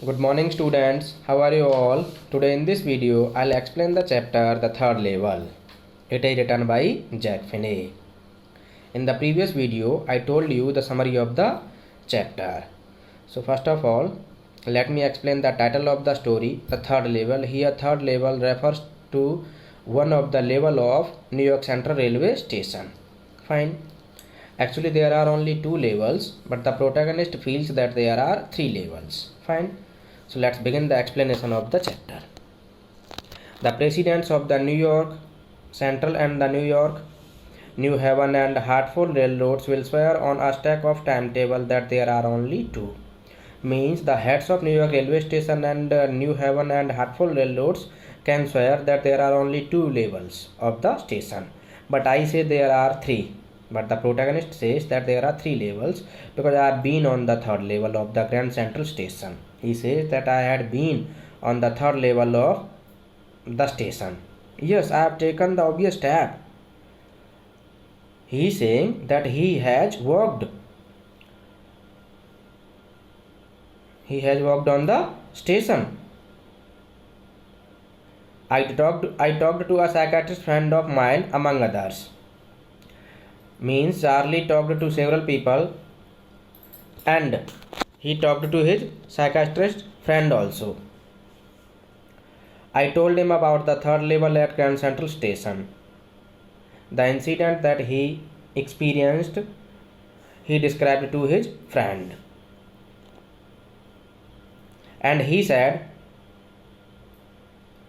Good morning students, how are you all? Today in this video, I'll explain the chapter The Third Level. It is written by Jack Finney. In the previous video, I told you the summary of the chapter. So first of all, let me explain the title of the story, The Third Level. Here third level refers to one of the level of New York Central Railway Station. Fine. Actually there are only two levels, but the protagonist feels that there are three levels. Fine. So let's begin the explanation of the chapter. The presidents of the New York Central and the New York, New Haven and Hartford railroads will swear on a stack of timetable that there are only two. Means the heads of New York railway station and New Haven and Hartford railroads can swear that there are only two levels of the station. But I say there are three. But the protagonist says that there are three levels because I have been on the third level of the Grand Central Station. He says that I had been on the third level of the station. Yes, I have taken the obvious step. He is saying that he has walked. He has walked on the station. I talked to a psychiatrist friend of mine among others. Means Charlie talked to several people and he talked to his psychiatrist friend also. I told him about the third level at Grand Central Station. The incident that he experienced, he described to his friend. And he said,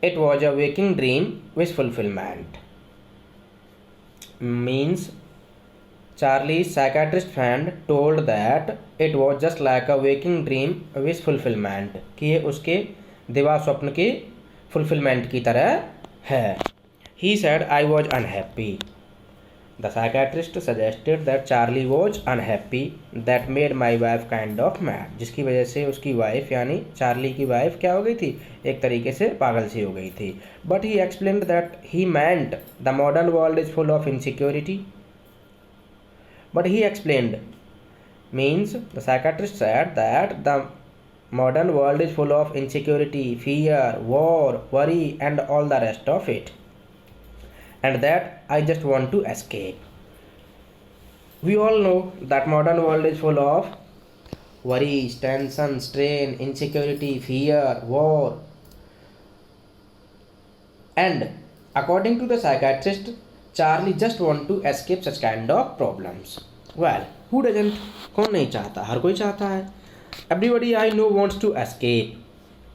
it was a waking dream wish fulfillment. Means Charlie's psychiatrist friend told that it was just like a waking dream wish fulfillment, कि ये उसके दिवा स्वप्न के fulfillment की तरह है. He said I was unhappy. The psychiatrist suggested that Charlie was unhappy. That made my wife kind of mad. जिसकी वजह से उसकी वाइफ यानी चार्ली की वाइफ क्या हो गई थी, एक तरीके से पागल सी हो गई थी. But he explained that he meant the modern world is full of insecurity. But he explained, means the psychiatrist said that the modern world is full of insecurity, fear, war, worry and all the rest of it. And that I just want to escape. We all know that modern world is full of worries, tension, strain, insecurity, fear, war. And according to the psychiatrist, Charlie just want to escape such kind of problems. Well, who doesn't? कौन नहीं चाहता? हर कोई चाहता है. Everybody I know wants to escape.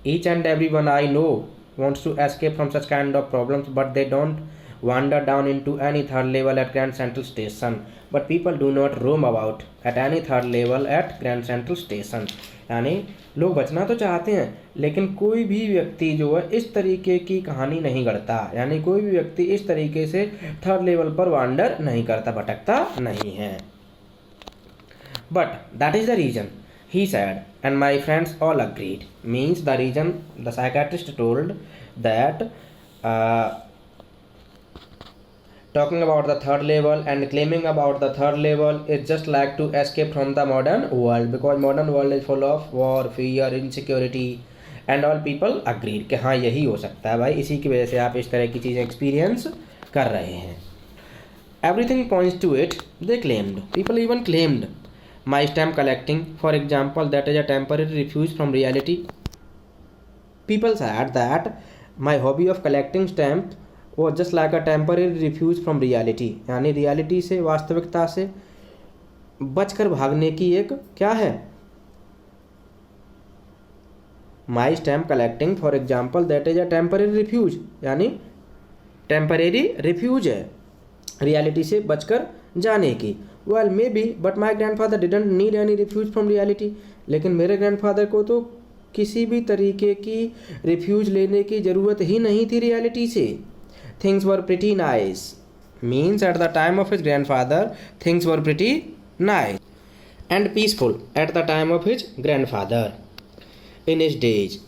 Each and everyone I know wants to escape from such kind of problems, but they don't wander down into any third level at Grand Central Station. But people do not roam about at any third level at Grand Central Station. यानी लोग बचना तो चाहते हैं, लेकिन कोई भी व्यक्ति जो है इस तरीके की कहानी नहीं गढ़ता. यानी कोई भी व्यक्ति इस तरीके से थर्ड लेवल पर वांडर नहीं करता, भटकता नहीं है. But that is the reason, he said, and my friends all agreed. Means the reason the psychiatrist told that talking about the third level and claiming about the third level is just like to escape from the modern world, because modern world is full of war, fear, insecurity and all people agreed कि हाँ यही हो सकता है भाई, इसी की वजह से आप इस तरह की चीज़ें एक्सपीरियंस कर रहे हैं. Everything points to it, they claimed. People even claimed my stamp collecting, for example, that is a temporary refuge from reality. People said that my hobby of collecting stamps was just like a temporary refuge from reality. यानी reality से, वास्तविकता से बचकर भागने की एक क्या है, my stamp collecting for example that is a temporary refuge. यानी टेम्परेरी रिफ्यूज है रियलिटी से बचकर जाने की. Well maybe, but my grandfather didn't need any refuge from reality. लेकिन मेरे ग्रैंडफादर को तो किसी भी तरीके की रिफ्यूज लेने की ज़रूरत ही नहीं थी रियलिटी से. Things were pretty nice. Means at the time of his grandfather, things were pretty nice and peaceful at the time of his grandfather in his days.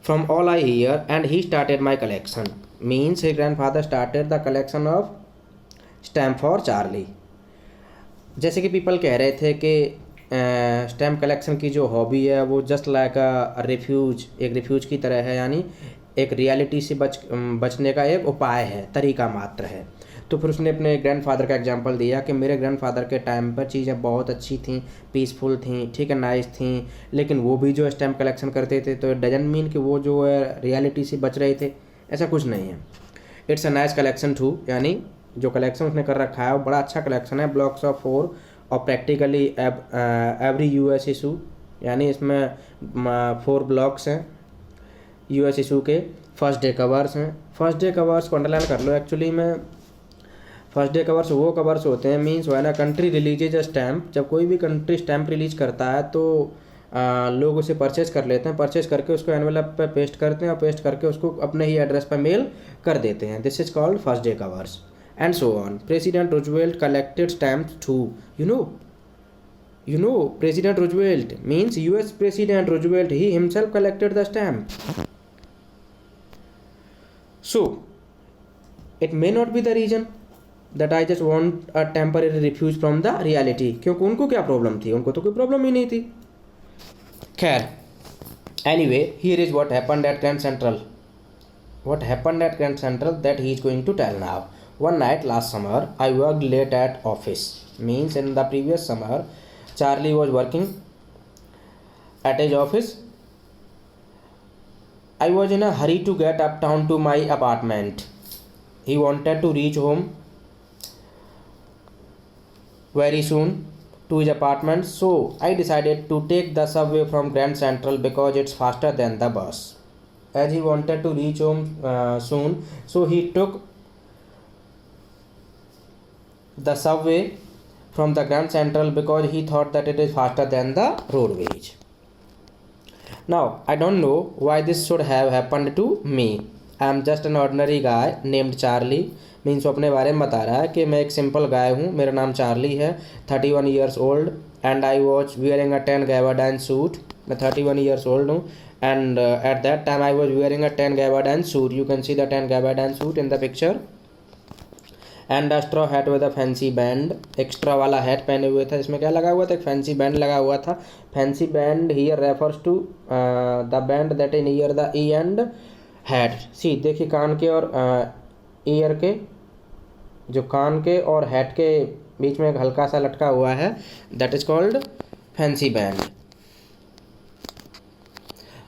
From all I hear, and he started my collection. Means his grandfather started the collection of stamp for Charlie. जैसे कि people कह रहे थे कि stamp collection की जो hobby है वो जस्ट लाइक अ रिफ्यूज, एक रिफ्यूज की तरह है, यानी एक रियलिटी से बचने का एक उपाय है, तरीका मात्र है। तो फिर उसने अपने ग्रैंडफादर का एग्जांपल दिया कि मेरे ग्रैंडफादर के टाइम पर चीज़ें बहुत अच्छी थी, पीसफुल थी, ठीक है, नाइस थी, लेकिन वो भी जो स्टैम्प कलेक्शन करते थे, तो डजन मीन कि वो जो है रियलिटी से बच रहे थे, ऐसा कुछ नहीं है। It's a nice collection too, यानी जो कलेक्शन उसने कर रखा है वो बड़ा अच्छा कलेक्शन है। ब्लॉक्स ऑफ 4 और प्रैक्टिकली एवरी यूएस इशू, यानी इसमें 4 ब्लॉक्स हैं यूएस इशू के। फर्स्ट डे कवर्स हैं, फर्स्ट डे कवर्स को अंडरलाइन कर लो। एक्चुअली में फर्स्ट डे कवर्स वो कवर्स होते हैं, means when a country releases a stamp, जब कोई भी कंट्री स्टैम्प रिलीज करता है तो लोग उसे परचेज कर लेते हैं, परचेज करके उसको एनवेलप पे पेस्ट करते हैं और पेस्ट करके उसको अपने ही एड्रेस पर मेल कर देते हैं। This is called first day covers and so on. President Roosevelt collected stamps too, you know President Roosevelt means US President Roosevelt, he himself collected the stamp. So it may not be the reason that I just want a temporary refuge from the reality, क्योंकि उनको क्या problem थी, उनको तो कोई problem ही नहीं थी। खैर, anyway, here is what happened at Grand Central. What happened at Grand Central that he is going to tell now. One night last summer I worked late at office, means in the previous summer Charlie was working at his office. I was in a hurry to get uptown to my apartment. He wanted to reach home very soon to his apartment, so I decided to take the subway from Grand Central because it's faster than the bus. As he wanted to reach home soon, so he took the subway from the Grand Central because he thought that it is faster than the roadways. Now I don't know why this should have happened to me. I am just an ordinary guy named Charlie, means वो अपने बारे में बता रहा है कि मैं एक सिंपल गाय हूँ, मेरा नाम चार्ली है, 31 years old and I was wearing a 10 gabardine suit. मैं 31 years old हूँ and at that time I was wearing a 10 gabardine suit. You can see the 10 gabardine suit in the picture. And straw hat with a fancy band, extra वाला hat पहने हुए था, इसमें क्या लगा हुआ था, एक फैंसी बैंड लगा हुआ था। Fancy band here refers to the band that in ear the E and hat. See देखिए, कान के और ईयर के, जो कान के और हैट के बीच में एक हल्का सा लटका हुआ है, that is called fancy band.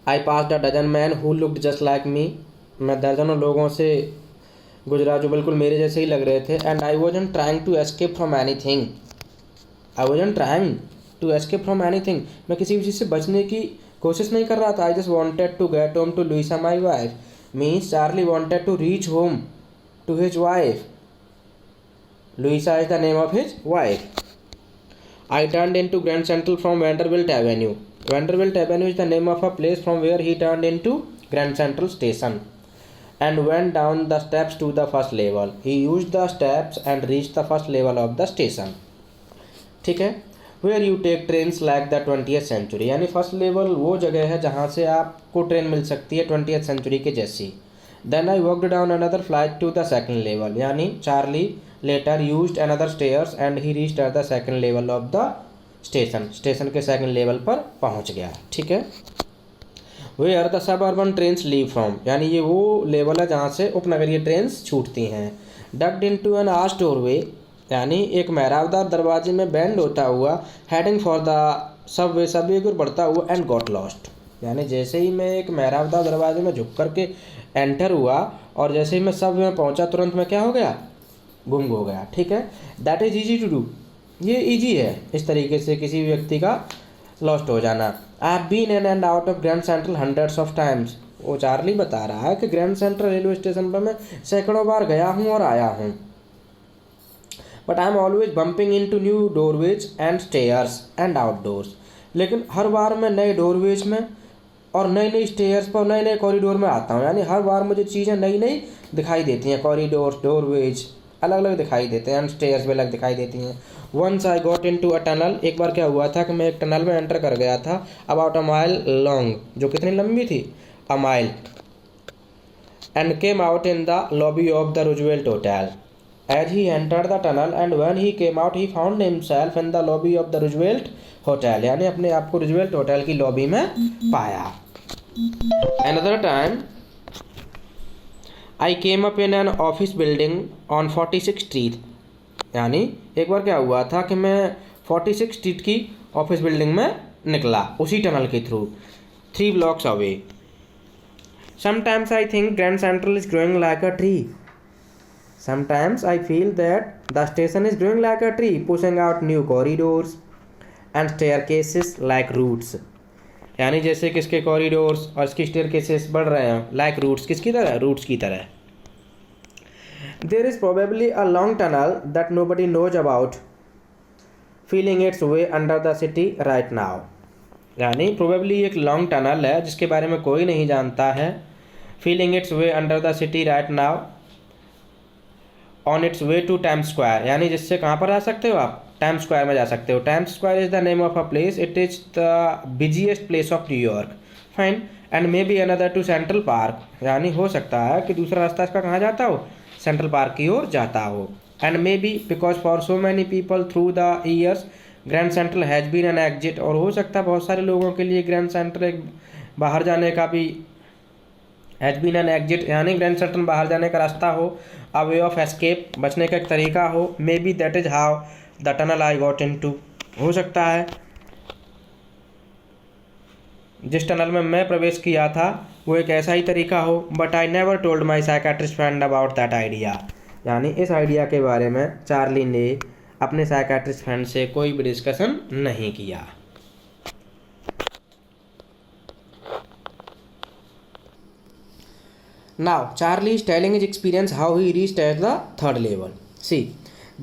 I passed a dozen man who looked just like me, मैं दर्जनों लोगों से गुजरा जो बिल्कुल मेरे जैसे ही लग रहे थे। And I wasn't trying to escape from anything, I wasn't trying to escape from anything, मैं किसी भी चीज़ से बचने की कोशिश नहीं कर रहा था। I just wanted to get home to Louisa my wife, means Charlie wanted to reach home to his wife. Louisa is the name of his wife. I turned into Grand Central from Vanderbilt Avenue. Vanderbilt Avenue is the name of a place from where he turned into Grand Central station and went down the steps to the first level. He used the steps and reached the first level of the station. ठीक है, where you take trains like the 20th century, यानी first level वो जगह है जहाँ से आपको train मिल सकती है 20th century के जैसी। Then I walked down another flight to the second level, यानी Charlie later used another stairs and he reached at the second level of the station. Station के सेकंड लेवल पर पहुँच गया। ठीक है, where the suburban trains leave from, यानी ये वो लेवल है जहाँ से उपनगरीय ट्रेन्स छूटती हैं। Ducked in to N arch doorway, यानी एक मेहराबदार दरवाजे में बैंड होता हुआ, heading for the Subway, Subway की ओर बढ़ता हुआ, एंड गॉट लॉस्ट, यानी जैसे ही मैं एक मेहराबदार दरवाजे में झुक करके एंटर हुआ और जैसे ही मैं सबवे में पहुँचा तुरंत मैं क्या हो गया, गुम हो गया। ठीक है, that is easy to do, ये ईजी है इस तरीके से किसी भी व्यक्ति का लॉस्ट हो जाना। I have been in and out of Grand Central hundreds of times, वो चार्ली बता रहा है कि ग्रैंड सेंट्रल रेलवे स्टेशन पर मैं सैकड़ों बार गया हूँ और आया हूँ। But I am always bumping into new doorways and stairs and outdoors, लेकिन हर बार मैं नए डोरवेज में और नई नई स्टेयर्स पर, नए नए कॉरिडोर में आता हूँ, यानी हर बार मुझे चीज़ें नई नई दिखाई देती हैं। कॉरिडोर, डोरवेज अलग अलग दिखाई देते हैं, एंड स्टेयर्स भी अलग दिखाई देती हैं। Once I got into a tunnel, एक बार क्या हुआ था कि मैं एक टनल में एंटर कर गया था, अबाउट अ माइल लॉन्ग, जो कितनी लंबी थी, अ mile, and came out in the lobby of the Roosevelt hotel, as he entered the tunnel and when he came out he found himself in the lobby of the Roosevelt Hotel, यानी अपने आप को Roosevelt hotel की lobby में पाया. Another time I came up in an office building on 46th street, यानी एक बार क्या हुआ था कि मैं 46 स्ट्रीट की ऑफिस बिल्डिंग में निकला उसी टनल के through 3 blocks away. Sometimes I think Grand Central is growing like a tree. Sometimes I feel that the station is growing like a tree, pushing out new corridors and staircases like roots. यानी जैसे कि इसके corridors और इसकी staircases बढ़ रहे हैं like roots. किसकी तरह? रूट्स की तरह. There is probably a long tunnel that nobody knows about, feeling its way under the city right now. यानी प्रोबेबली एक लॉन्ग टनल है जिसके बारे में कोई नहीं जानता है. Feeling it's way under the city right now on it's way two times square, यानी जिससे कहाँ पर जा सकते हो आप? टाइम्स स्क्वायर में जा सकते हो. Times Square is the name of a place. It is the busiest place of New York. Fine. And maybe another two Central Park, यानी हो सकता है कि दूसरा रास्ता इसका कहाँ जाता हो? सेंट्रल पार्क की ओर जाता हो. And maybe because for so many people through the years Grand Central has been an exit, और हो सकता है बहुत सारे लोगों के लिए ग्रैंड सेंट्रल एक बाहर जाने का भी हैज़ बीन एन एग्जिट, यानी ग्रैंड सेंट्रल बाहर जाने का रास्ता हो. अ वे ऑफ एस्केप, बचने का एक तरीका हो. May be that is how the tunnel I got into, हो सकता है जिस टनल में मैं प्रवेश किया था वो एक ऐसा ही तरीका हो. But I never told my psychiatrist friend about that idea, यानी इस आइडिया के बारे में चार्ली ने अपने साइकेट्रिस्ट फ्रेंड से कोई भी डिस्कशन नहीं किया. Now Charlie is telling his experience how he reached at the 3rd level. See,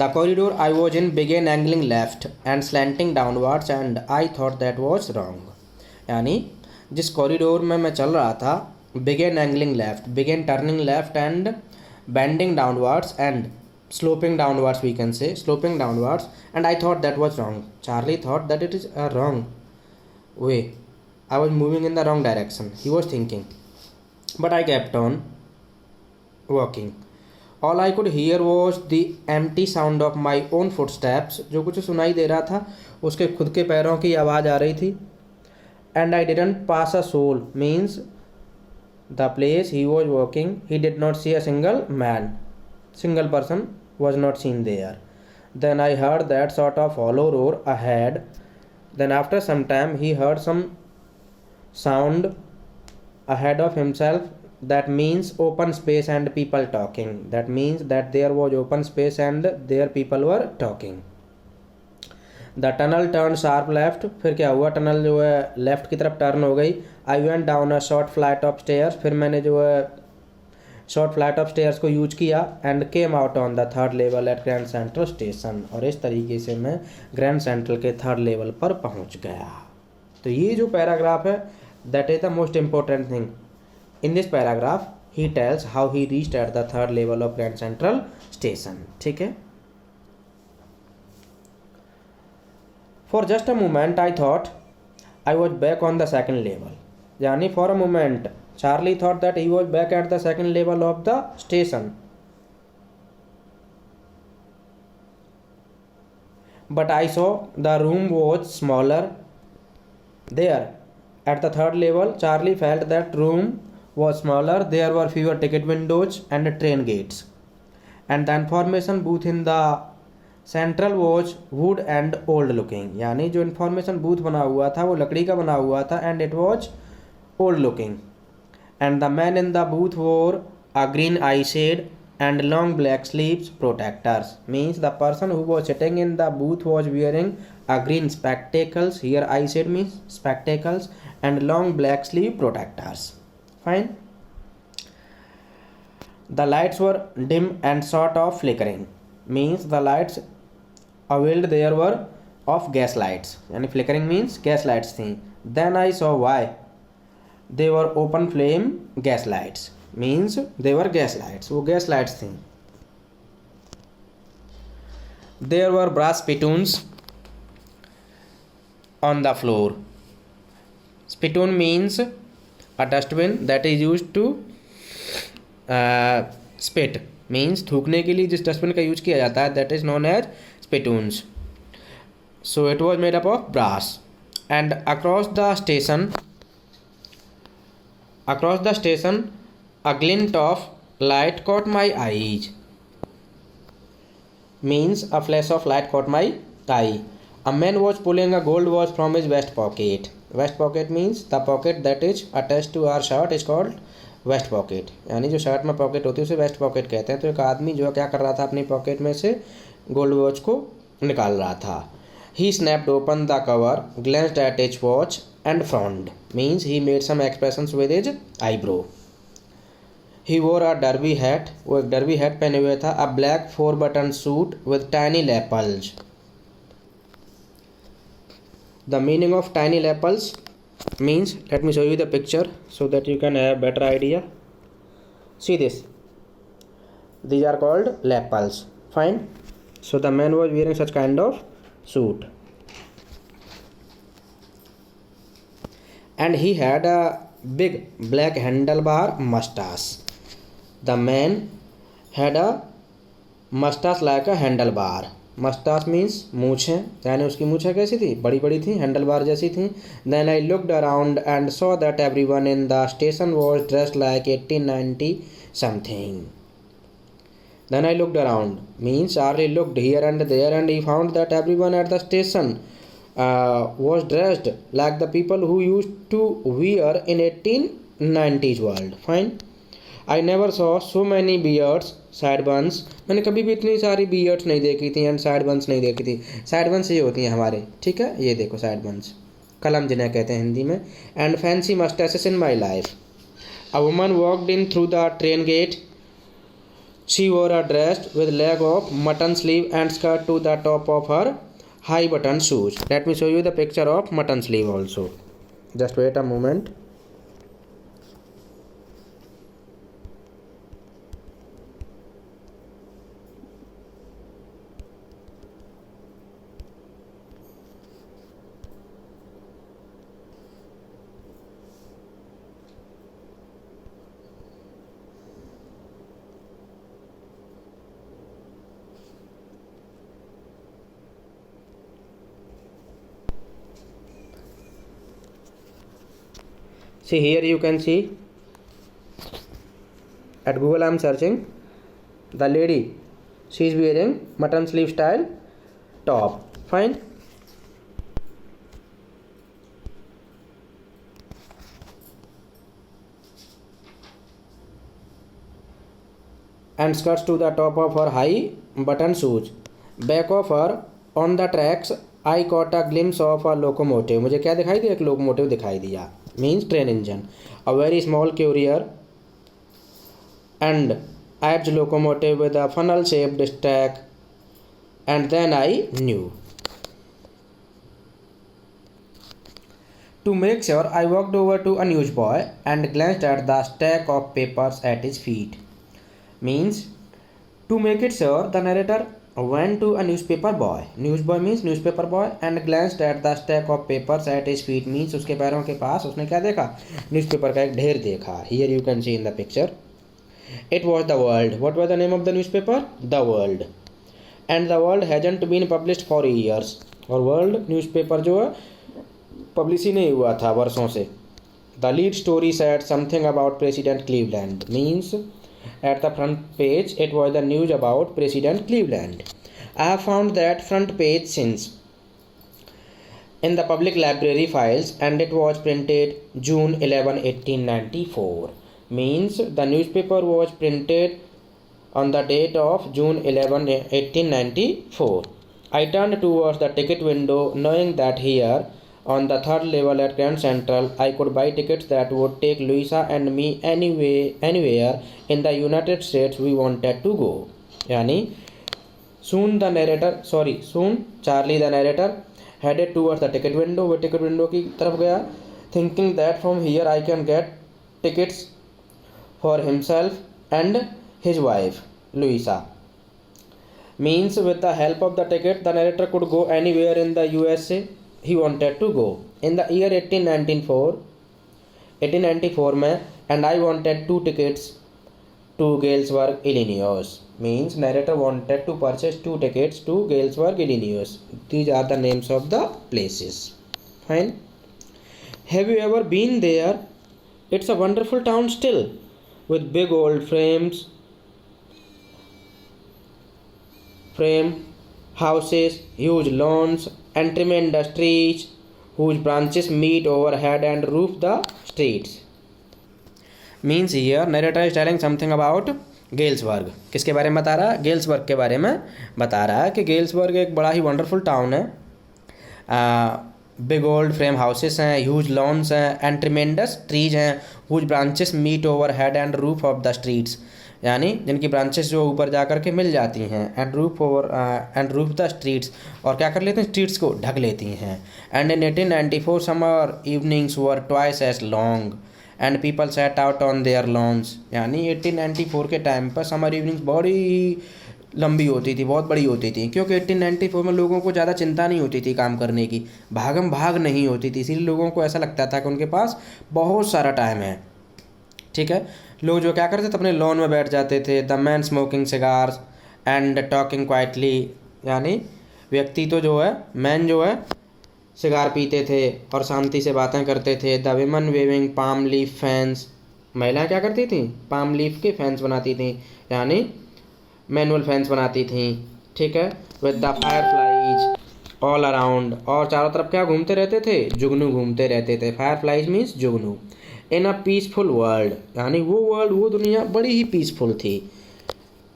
the corridor I was in began angling left and slanting downwards and I thought that was wrong. यानी जिस corridor में मैं चल रहा था began angling left, began turning left and bending downwards and sloping downwards, we can say sloping downwards, and I thought that was wrong. Charlie thought that it is a wrong way. I was moving in the wrong direction, he was thinking. But I kept on walking. All I could hear was the empty sound of my own footsteps. जो कुछ सुनाई दे रहा था उसके खुद के पैरों की आवाज़ आ रही थी. And I didn't pass a soul, means the place he was walking he did not see a single person was not seen there. Then I heard that sort of hollow roar ahead. Then after some time he heard some sound ahead of himself. That means open space and people talking. That means that there was open space and there people were talking. The tunnel turned sharp left. फिर क्या हुआ? Tunnel जो है left की तरफ turn हो गई. I went down a short flight of stairs. फिर मैंने जो है शॉर्ट फ्लाइट ऑफ स्टेयर्स को यूज किया and came out on the 3rd level at Grand Central station. और इस तरीके से मैं ग्रैंड सेंट्रल के 3rd लेवल पर पहुंच गया. तो ये जो पैराग्राफ है that is the most important thing. In this paragraph, he tells how he reached at the 3rd level of Grand Central Station. ठीक है. For just a moment, I thought I was back on the 2nd level. यानी for a moment, Charlie thought that he was back at the 2nd level of the station. But I saw the room was smaller. There, at the 3rd level, Charlie felt that room was smaller. There were fewer ticket windows and train gates, and the information booth in the central was wood and old looking. यानी जो information booth बना हुआ था वो लकड़ी का बना हुआ था and it was old looking. And the man in the booth wore a green eye shade and long black sleeves protectors. Means the person who was sitting in the booth was wearing a green spectacles. Here eye shade means spectacles and long black sleeve protectors. Fine. The lights were dim and sort of flickering. Means the lights availed there were of gas lights. And flickering means gas lights thing. Then I saw why. They were open flame gas lights. Means they were gas lights. वो gas lights thing. There were brass spittoons on the floor. Spittoon means a dustbin that is used to spit, means थूकने के लिए जिस dustbin का use किया जाता है that is known as spittoons. So it was made up of brass, and across the station, a glint of light caught my eyes. Means a flash of light caught my eye. A man was pulling a gold watch from his vest pocket. Vest pocket means the pocket that is attached to our shirt is called vest pocket. यानी जो shirt में pocket होती है उसे waste pocket कहते हैं. तो एक आदमी जो है क्या कर रहा था, अपनी पॉकेट में से गोल्ड वॉच को निकाल रहा था. He snapped open the cover, glanced at his watch and frowned. Means he made some expressions with his eyebrow. He wore a derby hat. वो एक derby hat पहने हुए था. A black 4-button suit with tiny lapels. The meaning of tiny lapels means, let me show you the picture so that you can have better idea. See this. These are called lapels. Fine. So the man was wearing such kind of suit, and he had a big black handlebar mustache. The man had a mustache like a handlebar. Mustache means मूछें, यानी उसकी मूछें कैसी थी, बड़ी बड़ी थी, handlebar जैसी थी. Then I looked around and saw that everyone in the station was dressed like 1890 something. Then I looked around means Charlie looked here and there, and he found that everyone at the station was dressed like the people who used to wear in 1890s world. Fine. I never saw so many beards, sideburns. मैंने कभी भी इतनी सारी beards नहीं देखी थी and sideburns नहीं देखी थी. sideburns ये होती हैं हमारे, ठीक है, ये देखो sideburns, कलम जिन्हें कहते हैं हिंदी में. And fancy mustaches in my life. A woman walked in through the train gate. She wore a dress with leg of mutton sleeve and skirt to the top of her high button shoes. Let me show you the picture of mutton sleeve also. Just wait a moment. See here, you can see at Google I am searching the lady, she is wearing mutton sleeve style top. Fine. And skirts to the top of her high button shoes. Back of her on the tracks I caught a glimpse of a locomotive. मुझे क्या दिखाई दिया, एक locomotive दिखाई दिया. Means train engine. A very small courier and edge locomotive with a funnel shaped stack. And then I knew. To make sure, I walked over to a newsboy and glanced at the stack of papers at his feet. Means, to make it sure, the narrator went to a newspaper boy. Newsboy means newspaper boy and glanced at the stack of papers at his feet. Means उसके पैरों के पास उसने क्या देखा, newspaper का एक ढेर देखा. Here you can see in the picture. It was the World. What was the name of the newspaper? The World. And the World hasn't been published for years. और World न्यूज़पेपर जो है publish ही नहीं हुआ था वर्षों से. The lead story said something about President Cleveland. Means at the front page it was the news about President Cleveland. I have found that front page since in the public library files, and it was printed June 11, 1894. Means the newspaper was printed on the date of June 11, 1894. I turned towards the ticket window, knowing that here on the third level at Grand Central I could buy tickets that would take Louisa and me anywhere in the United States we wanted to go. Yani soon Charlie the narrator headed towards the ticket window. वो ticket window की तरफ गया, thinking that from here I can get tickets for himself and his wife Louisa. Means with the help of the ticket the narrator could go anywhere in the USA he wanted to go. In the year 1894 में, and I wanted 2 tickets to Galesburg, Illinois. Means narrator wanted to purchase 2 tickets to Galesburg, Illinois. These are the names of the places. Fine. Have you ever been there? It's a wonderful town still, with big old frame houses, huge lawns, and tremendous trees whose branches meet overhead and roof the streets. Means here narrator is telling something about Galesburg. किसके बारे में बता रहा है? Galesburg के बारे में बता रहा है कि गेल्सबर्ग एक बड़ा ही वंडरफुल टाउन है. बिग ओल्ड फ्रेम हाउसेस हैं, ह्यूज लॉन्स हैं, एंड ट्रिमेंडस ट्रीज हैं, whose branches meet overhead and roof of the streets. यानी जिनकी ब्रांचेस जो ऊपर जा कर के मिल जाती हैं, एंड रूफ द स्ट्रीट्स, और क्या कर लेते हैं? स्ट्रीट्स को ढक लेती हैं. And in 1894 summer evenings were twice as long and people set out on their lawns. यानी 1894 के टाइम पर समर इवनिंग्स बड़ी लंबी होती थी, बहुत बड़ी होती थी, क्योंकि 1894 में लोगों को ज़्यादा चिंता नहीं होती थी काम करने की, भागम भाग नहीं होती थी, इसीलिए लोगों को ऐसा लगता था कि उनके पास बहुत सारा टाइम है. ठीक है. लोग जो क्या करते थे, अपने लॉन में बैठ जाते थे. The man smoking cigars and talking quietly. यानी व्यक्ति तो जो है, मैन जो है, सिगार पीते थे और शांति से बातें करते थे. The women waving palm leaf fans. महिलाएं क्या करती थी? पाम लीफ के फैंस बनाती थी, यानी मैनुअल फैंस बनाती थी. ठीक है. With the fire flies all around. और चारों तरफ क्या घूमते रहते थे? जुगनू घूमते रहते थे. Fire flies means Jugnu. In a peaceful world. यानी वो दुनिया बड़ी ही पीसफुल थी.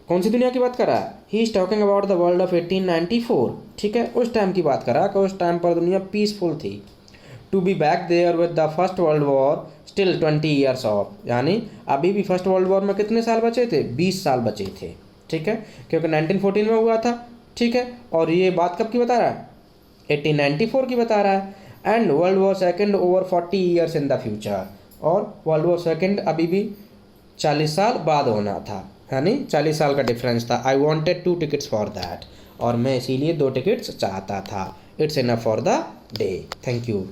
कौन सी दुनिया की बात कर रहा है? He is talking about the world of 1894. ठीक है. उस टाइम की बात कर रहा है कि उस टाइम पर दुनिया पीसफुल थी. To be back there with the First World War still 20 years off. यानी अभी भी फर्स्ट वर्ल्ड वॉर में कितने साल बचे थे? 20 साल बचे थे. ठीक है. क्योंकि 1914 में हुआ था. ठीक है. और ये बात कब की बता रहा है? 1894 की बता रहा है. And world war second over 40 years in the future. और वर्ल्ड वॉर सेकेंड अभी भी 40 साल बाद होना था, यानी 40 साल का डिफरेंस था. I wanted 2 tickets for that. और मैं इसीलिए 2 tickets चाहता था. It's enough for the day. Thank you.